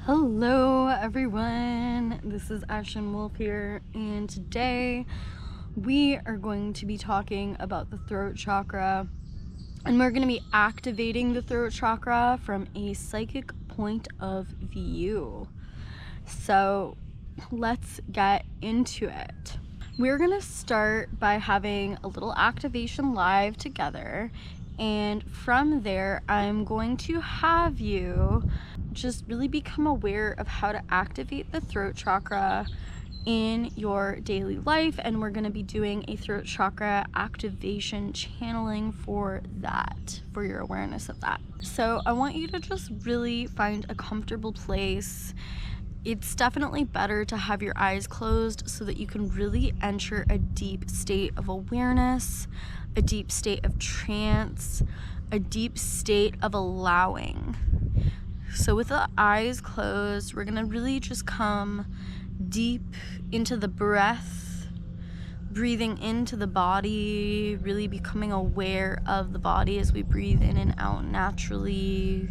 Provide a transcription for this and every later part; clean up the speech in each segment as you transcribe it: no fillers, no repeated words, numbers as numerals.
Hello everyone, this is Ashen Wolf here, and today we are going to be talking about the throat chakra, and we're going to be activating the throat chakra from a psychic point of view. So let's get into it. We're going to start by having a little activation live together, and from there I'm going to have you just really become aware of how to activate the throat chakra in your daily life, and we're going to be doing a throat chakra activation channeling for that, for your awareness of that. So I want you to just really find a comfortable place. It's definitely better to have your eyes closed so that you can really enter a deep state of awareness, a deep state of trance, a deep state of allowing. So with the eyes closed, we're gonna really just come deep into the breath, breathing into the body, really becoming aware of the body as we breathe in and out naturally.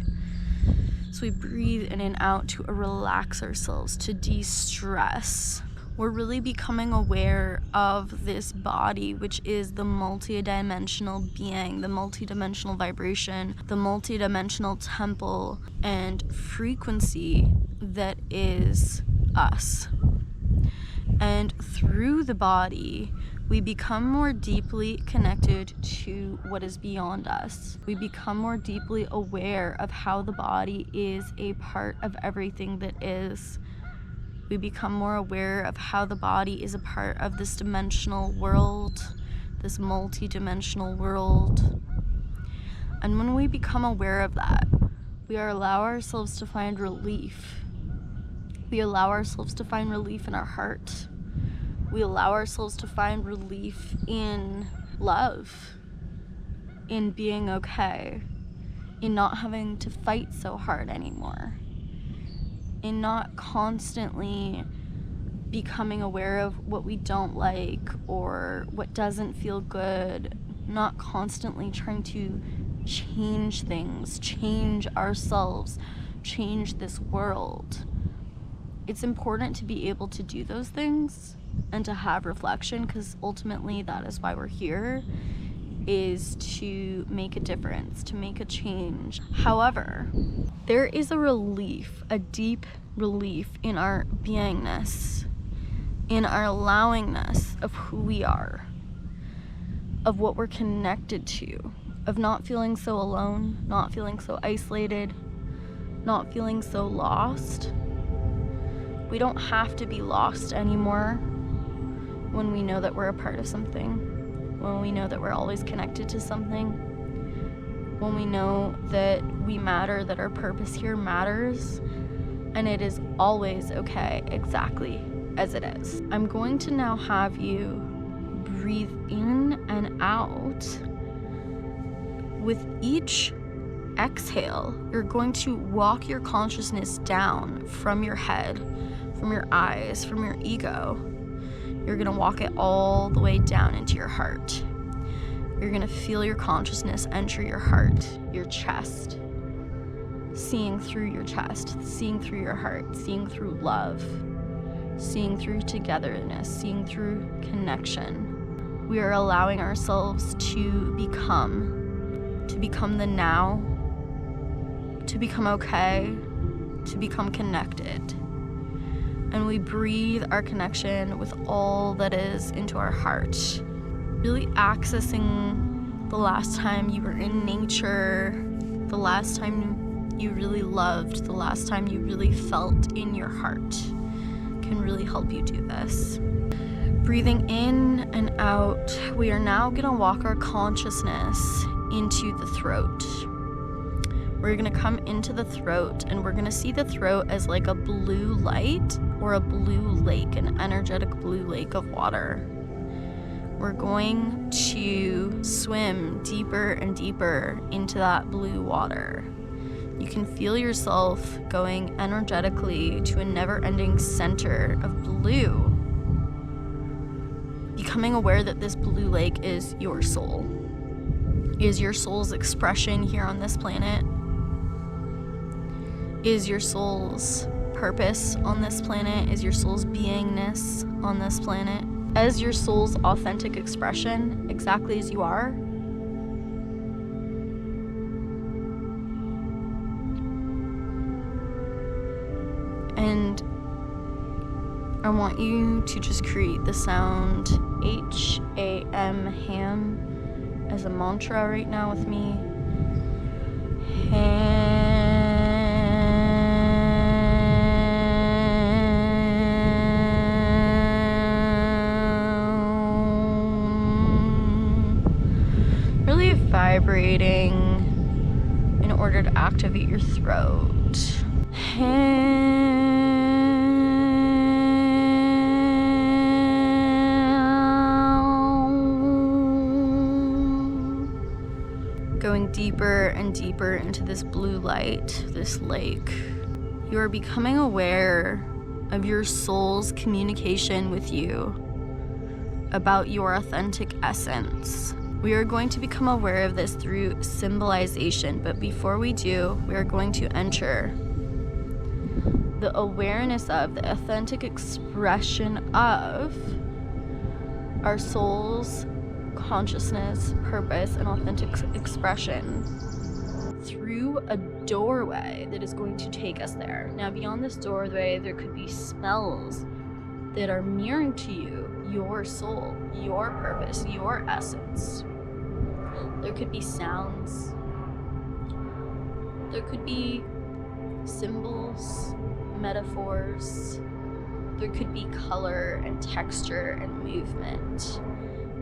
So we breathe in and out to relax ourselves, to de-stress. We're really becoming aware of this body, which is the multidimensional being, the multidimensional vibration, the multidimensional temple and frequency that is us. And through the body, we become more deeply connected to what is beyond us. We become more deeply aware of how the body is a part of everything that is. We become more aware of how the body is a part of this dimensional world, this multi-dimensional world. And when we become aware of that, we allow ourselves to find relief. We allow ourselves to find relief in our heart. We allow ourselves to find relief in love, in being okay, in not having to fight so hard anymore, in not constantly becoming aware of what we don't like or what doesn't feel good, not constantly trying to change things, change ourselves, change this world. It's important to be able to do those things and to have reflection, because ultimately that is why we're here, is to make a difference, to make a change. However, there is a relief, a deep relief in our beingness, in our allowingness of who we are, of what we're connected to, of not feeling so alone, not feeling so isolated, not feeling so lost. We don't have to be lost anymore when we know that we're a part of something, when we know that we're always connected to something, when we know that we matter, that our purpose here matters, and it is always okay exactly as it is. I'm going to now have you breathe in and out. With each exhale, you're going to walk your consciousness down from your head, from your eyes, from your ego. You're gonna walk it all the way down into your heart. You're gonna feel your consciousness enter your heart, your chest, seeing through your chest, seeing through your heart, seeing through love, seeing through togetherness, seeing through connection. We are allowing ourselves to become the now, to become okay, to become connected. And we breathe our connection with all that is into our heart. Really accessing the last time you were in nature, the last time you really loved, the last time you really felt in your heart can really help you do this. Breathing in and out, we are now gonna walk our consciousness into the throat. We're gonna come into the throat, and we're gonna see the throat as like a blue light or a blue lake, an energetic blue lake of water. We're going to swim deeper and deeper into that blue water. You can feel yourself going energetically to a never-ending center of blue, becoming aware that this blue lake is your soul, is your soul's expression here on this planet, is your soul's purpose on this planet, as your soul's beingness on this planet, as your soul's authentic expression, exactly as you are. And I want you to just create the sound H-A-M, ham, as a mantra right now with me. Really vibrating in order to activate your throat. Going deeper and deeper into this blue light, this lake. You are becoming aware of your soul's communication with you about your authentic essence. We are going to become aware of this through symbolization, but before we do, we are going to enter the awareness of the authentic expression of our soul's consciousness, purpose, and authentic expression through a doorway that is going to take us there. Now, beyond this doorway, there could be smells that are mirroring to you your soul, your purpose, your essence. There could be sounds. There could be symbols, metaphors. There could be color and texture and movement.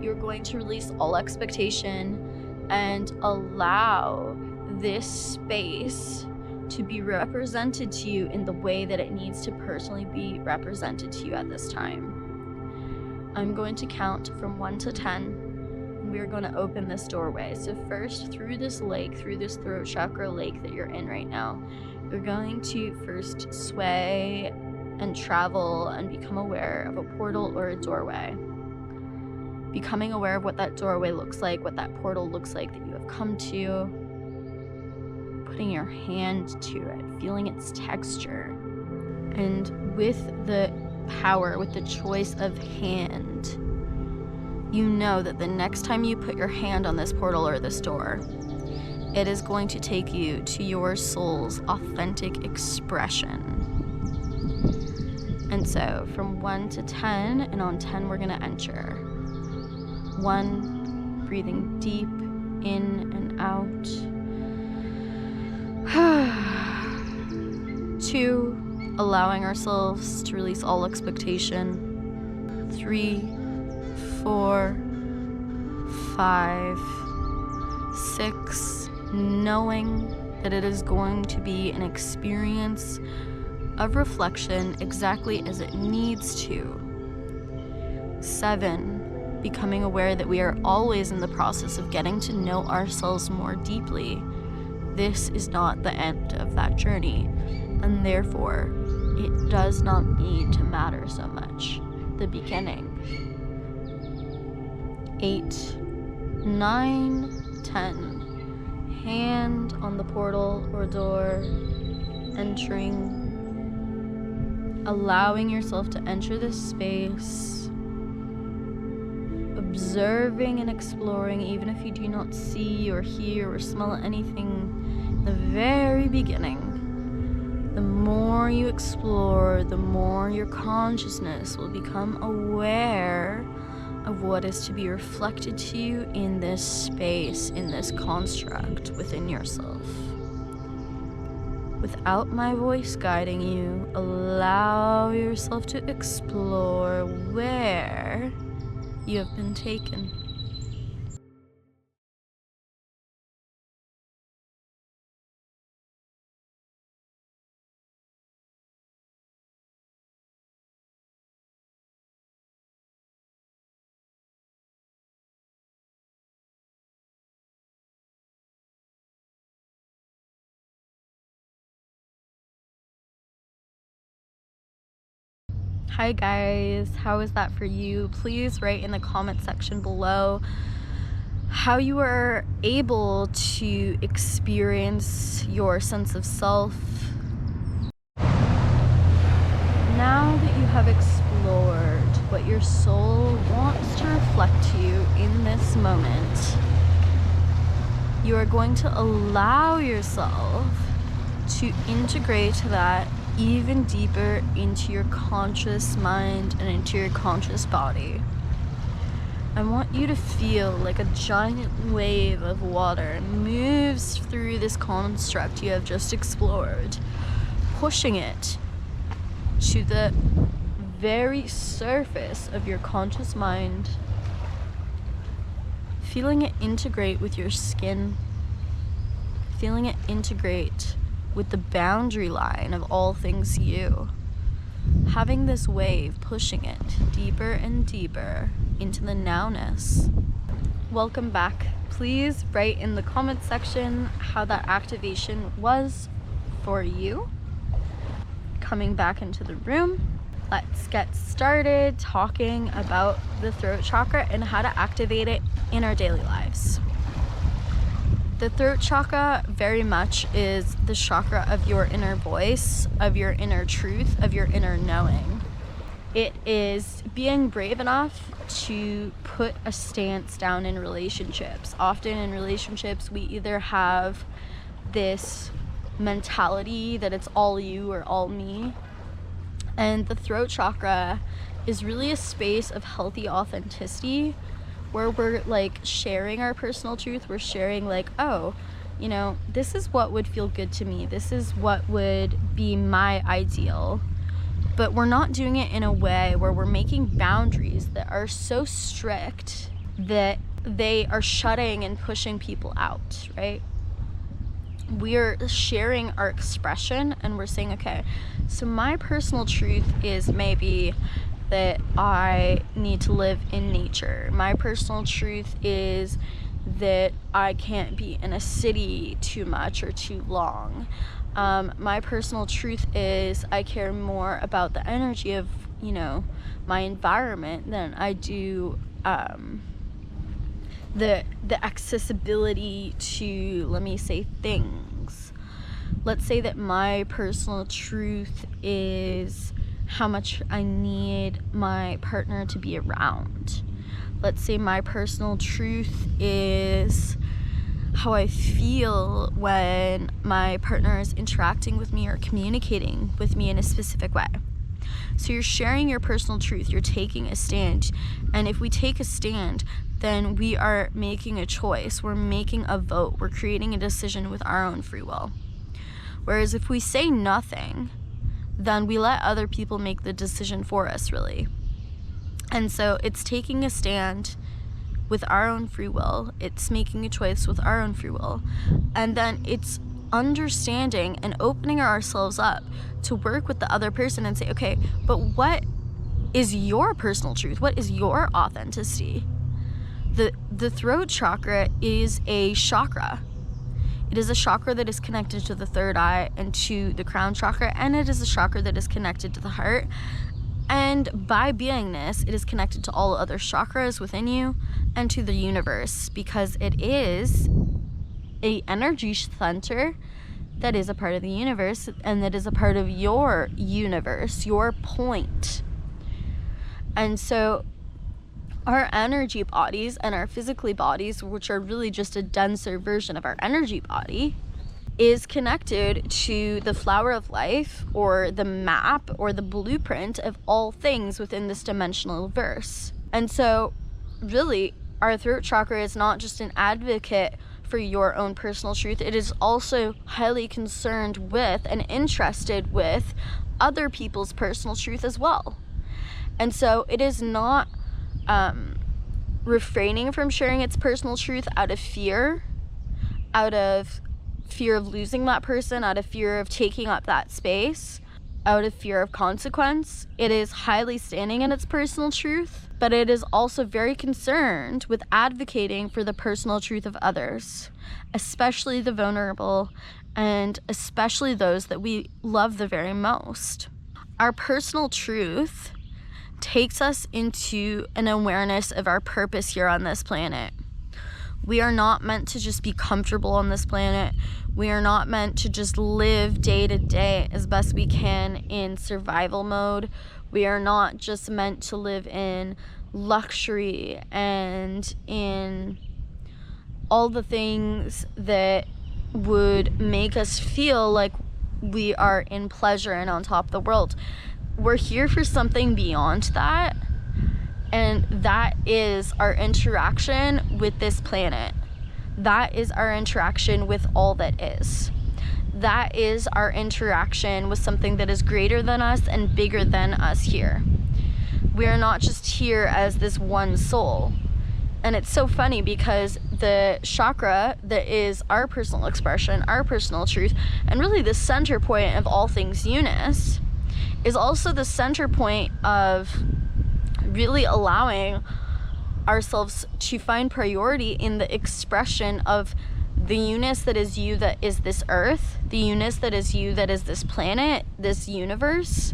You're going to release all expectation and allow this space to be represented to you in the way that it needs to personally be represented to you at this time. I'm going to count from 1 to 10. We're going to open this doorway. So first, through this lake, through this throat chakra lake that you're in right now, you're going to first sway and travel and become aware of a portal or a doorway. Becoming aware of what that doorway looks like, what that portal looks like that you have come to. Putting your hand to it, feeling its texture. And with the power, with the choice of hand, you know that the next time you put your hand on this portal or this door, it is going to take you to your soul's authentic expression. And so from 1 to 10, and on 10 we're gonna enter. 1, breathing deep in and out. 2, allowing ourselves to release all expectation. 3, 4, 5, 6, knowing that it is going to be an experience of reflection exactly as it needs to. 7, becoming aware that we are always in the process of getting to know ourselves more deeply. This is not the end of that journey, and therefore, it does not need to matter so much. The beginning. 8, 9, 10. Hand on the portal or door, entering, allowing yourself to enter this space, observing and exploring, even if you do not see or hear or smell anything in the very beginning. The more you explore, the more your consciousness will become aware of what is to be reflected to you in this space, in this construct within yourself. Without my voice guiding you, allow yourself to explore where you have been taken. Hi guys, how is that for you? Please write in the comment section below how you are able to experience your sense of self have explored what your soul wants to reflect to you in this moment, you are going to allow yourself to integrate that even deeper into your conscious mind and into your conscious body. I want you to feel like a giant wave of water moves through this construct you have just explored, pushing it to the very surface of your conscious mind, feeling it integrate with your skin, feeling it integrate with the boundary line of all things you. Having this wave pushing it deeper and deeper into the nowness. Welcome back. Please write in the comment section how that activation was for you. Coming back into the room, let's get started talking about the throat chakra and how to activate it in our daily lives. The throat chakra very much is the chakra of your inner voice, of your inner truth, of your inner knowing. It is being brave enough to put a stance down in relationships. Often in relationships, we either have this mentality that it's all you or all me. And the throat chakra is really a space of healthy authenticity, where we're like sharing our personal truth. We're sharing like, oh, you know, this is what would feel good to me. This is what would be my ideal. But we're not doing it in a way where we're making boundaries that are so strict that they are shutting and pushing people out, right? We're sharing our expression and we're saying, okay, so my personal truth is maybe that I need to live in nature. My personal truth is that I can't be in a city too much or too long. My personal truth is I care more about the energy of, you know, my environment than I do the accessibility to, let me say, things. Let's say that my personal truth is how much I need my partner to be around. Let's say my personal truth is how I feel when my partner is interacting with me or communicating with me in a specific way. So you're sharing your personal truth, you're taking a stand. And if we take a stand, then we are making a choice, we're making a vote, we're creating a decision with our own free will. Whereas if we say nothing, then we let other people make the decision for us, really. And so it's taking a stand with our own free will, it's making a choice with our own free will, and then it's understanding and opening ourselves up to work with the other person and say, okay, but what is your personal truth? What is your authenticity? The throat chakra is a chakra. It is a chakra that is connected to the third eye and to the crown chakra, and it is a chakra that is connected to the heart. And by beingness, it is connected to all other chakras within you and to the universe, because it is an energy center that is a part of the universe and that is a part of your universe, your point. And so our energy bodies and our physically bodies, which are really just a denser version of our energy body, is connected to the flower of life, or the map, or the blueprint of all things within this dimensional verse. And so really, our throat chakra is not just an advocate for your own personal truth, it is also highly concerned with and interested with other people's personal truth as well. And so it is not refraining from sharing its personal truth out of fear of losing that person, out of fear of taking up that space, out of fear of consequence. It is highly standing in its personal truth, but it is also very concerned with advocating for the personal truth of others, especially the vulnerable, and especially those that we love the very most. Our personal truth takes us into an awareness of our purpose here on this planet. We are not meant to just be comfortable on this planet. We are not meant to just live day to day as best we can in survival mode. We are not just meant to live in luxury and in all the things that would make us feel like we are in pleasure and on top of the world. We're here for something beyond that, and that is our interaction with this planet. That is our interaction with all that is. That is our interaction with something that is greater than us and bigger than us here. We are not just here as this one soul. And it's so funny because the chakra that is our personal expression, our personal truth, and really the center point of all things Eunice, is also the center point of really allowing ourselves to find priority in the expression of the Eunice that is you, that is this earth, the Eunice that is you, that is this planet, this universe.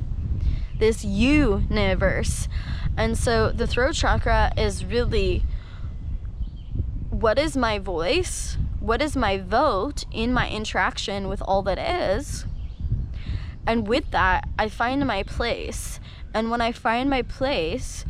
And so the throat chakra is really, what is my voice? What is my vote in my interaction with all that is? And with that, I find my place. And when I find my place,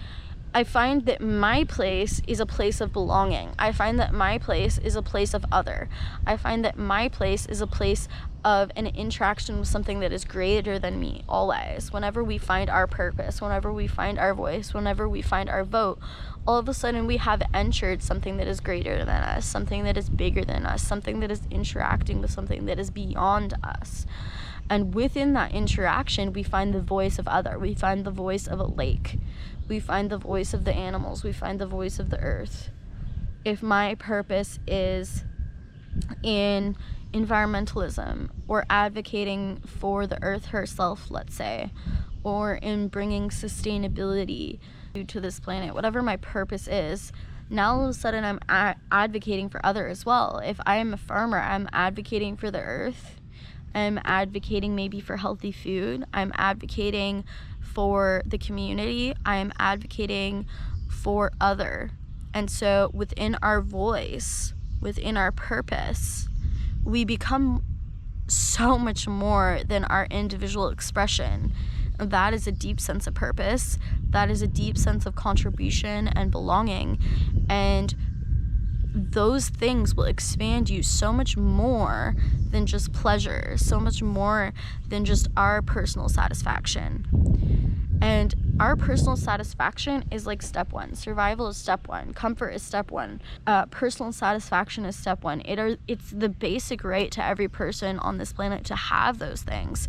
I find that my place is a place of belonging. I find that my place is a place of other. I find that my place is a place of an interaction with something that is greater than me, always. Whenever we find our purpose, whenever we find our voice, whenever we find our vote, all of a sudden we have entered something that is greater than us, something that is bigger than us, something that is interacting with something that is beyond us. And within that interaction, we find the voice of other. We find the voice of a lake. We find the voice of the animals. We find the voice of the earth. If my purpose is in environmentalism or advocating for the earth herself, let's say, or in bringing sustainability to this planet, whatever my purpose is, now all of a sudden I'm advocating for other as well. If I am a farmer, I'm advocating for the earth. I'm advocating maybe for healthy food. I'm advocating for the community. I'm advocating for other. And so within our voice, within our purpose, we become so much more than our individual expression. That is a deep sense of purpose. That is a deep sense of contribution and belonging. And those things will expand you so much more than just pleasure, so much more than just our personal satisfaction. And our personal satisfaction is like step one. Survival is step one. Comfort is step one. Personal satisfaction is step one. It's the basic right to every person on this planet to have those things.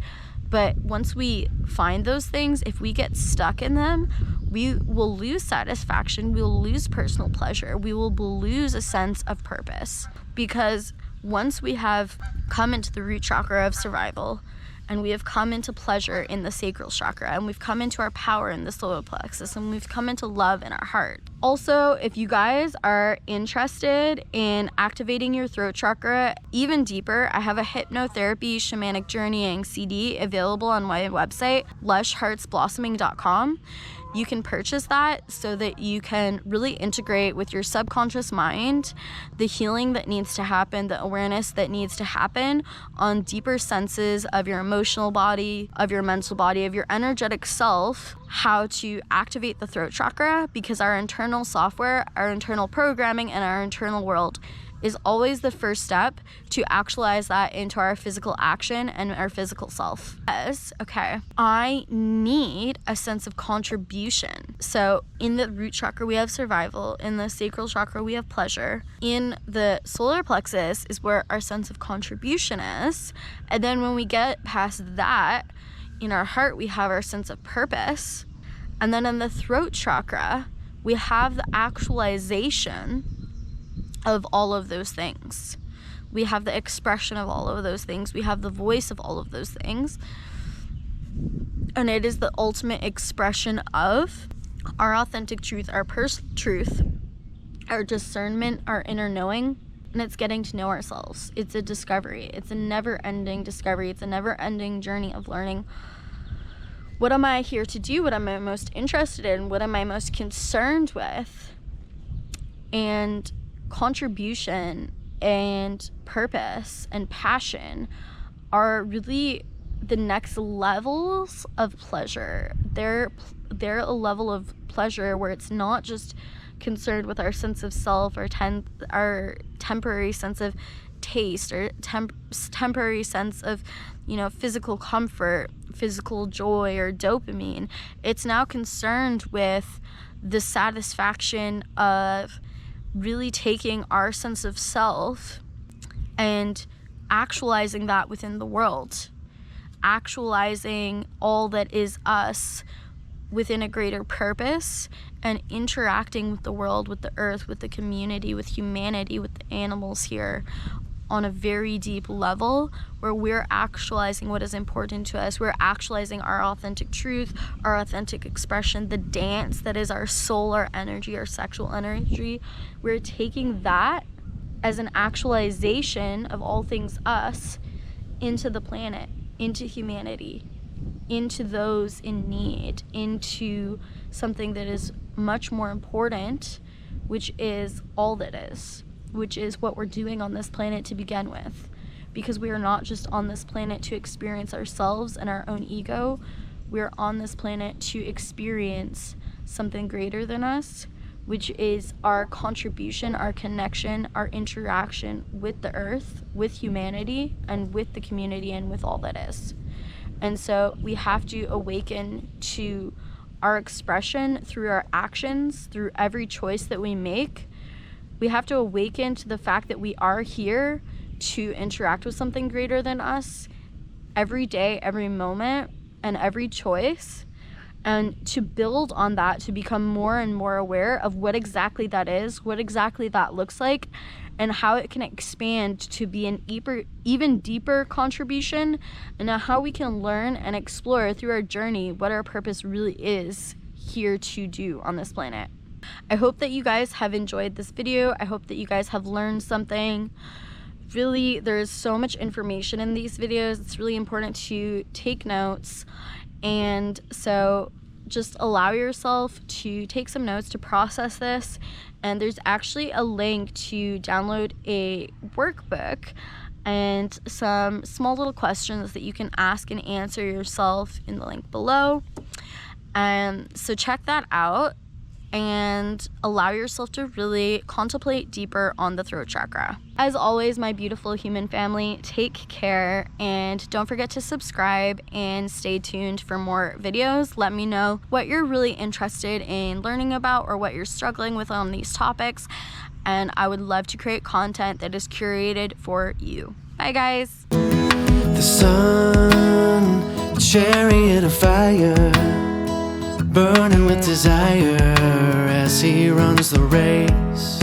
But once we find those things, if we get stuck in them, we will lose satisfaction, we will lose personal pleasure, we will lose a sense of purpose. Because once we have come into the root chakra of survival, and we have come into pleasure in the sacral chakra, and we've come into our power in the solar plexus, and we've come into love in our heart. Also, if you guys are interested in activating your throat chakra even deeper, I have a hypnotherapy shamanic journeying CD available on my website, lushheartsblossoming.com. You can purchase that so that you can really integrate with your subconscious mind the healing that needs to happen, the awareness that needs to happen on deeper senses of your emotional body, of your mental body, of your energetic self, how to activate the throat chakra, because our internal software, our internal programming, and our internal world is always the first step to actualize that into our physical action and our physical self. Yes, okay. I need a sense of contribution. So in the root chakra, we have survival. In the sacral chakra, we have pleasure. In the solar plexus is where our sense of contribution is. And then when we get past that, in our heart, we have our sense of purpose. And then in the throat chakra, we have the actualization of all of those things. We have the expression of all of those things. We have the voice of all of those things. And it is the ultimate expression of our authentic truth, our personal truth, our discernment, our inner knowing. And it's getting to know ourselves. It's a discovery. It's a never-ending discovery. It's a never-ending journey of learning. What am I here to do? What am I most interested in? What am I most concerned with? And contribution and purpose and passion are really the next levels of pleasure. They're a level of pleasure where it's not just concerned with our sense of self, or our temporary sense of taste, or temporary sense of, you know, physical comfort, physical joy, or dopamine. It's now concerned with the satisfaction of really taking our sense of self and actualizing that within the world, actualizing all that is us within a greater purpose, and interacting with the world, with the earth, with the community, with humanity, with the animals here on a very deep level, where we're actualizing what is important to us. We're actualizing our authentic truth, our authentic expression, the dance that is our soul, our energy, our sexual energy. We're taking that as an actualization of all things us into the planet, into humanity, into those in need, into something that is much more important, which is all that is, which is what we're doing on this planet to begin with. Because we are not just on this planet to experience ourselves and our own ego. We're on this planet to experience something greater than us, which is our contribution, our connection, our interaction with the earth, with humanity, and with the community, and with all that is. And so we have to awaken to our expression through our actions, through every choice that we make. We have to awaken to the fact that we are here to interact with something greater than us every day, every moment, and every choice, and to build on that, to become more and more aware of what exactly that is, what exactly that looks like, and how it can expand to be an even deeper contribution, and how we can learn and explore through our journey what our purpose really is here to do on this planet. I hope that you guys have enjoyed this video. I hope that you guys have learned something. Really, there's so much information in these videos. It's really important to take notes. And so just allow yourself to take some notes to process this. And there's actually a link to download a workbook and some small little questions that you can ask and answer yourself in the link below. So check that out and allow yourself to really contemplate deeper on the throat chakra. As always, my beautiful human family, take care, and don't forget to subscribe and stay tuned for more videos. Let me know what you're really interested in learning about, or what you're struggling with on these topics, and I would love to create content that is curated for you. Bye guys. The sun, chariot of fire, burning with desire as he runs the race.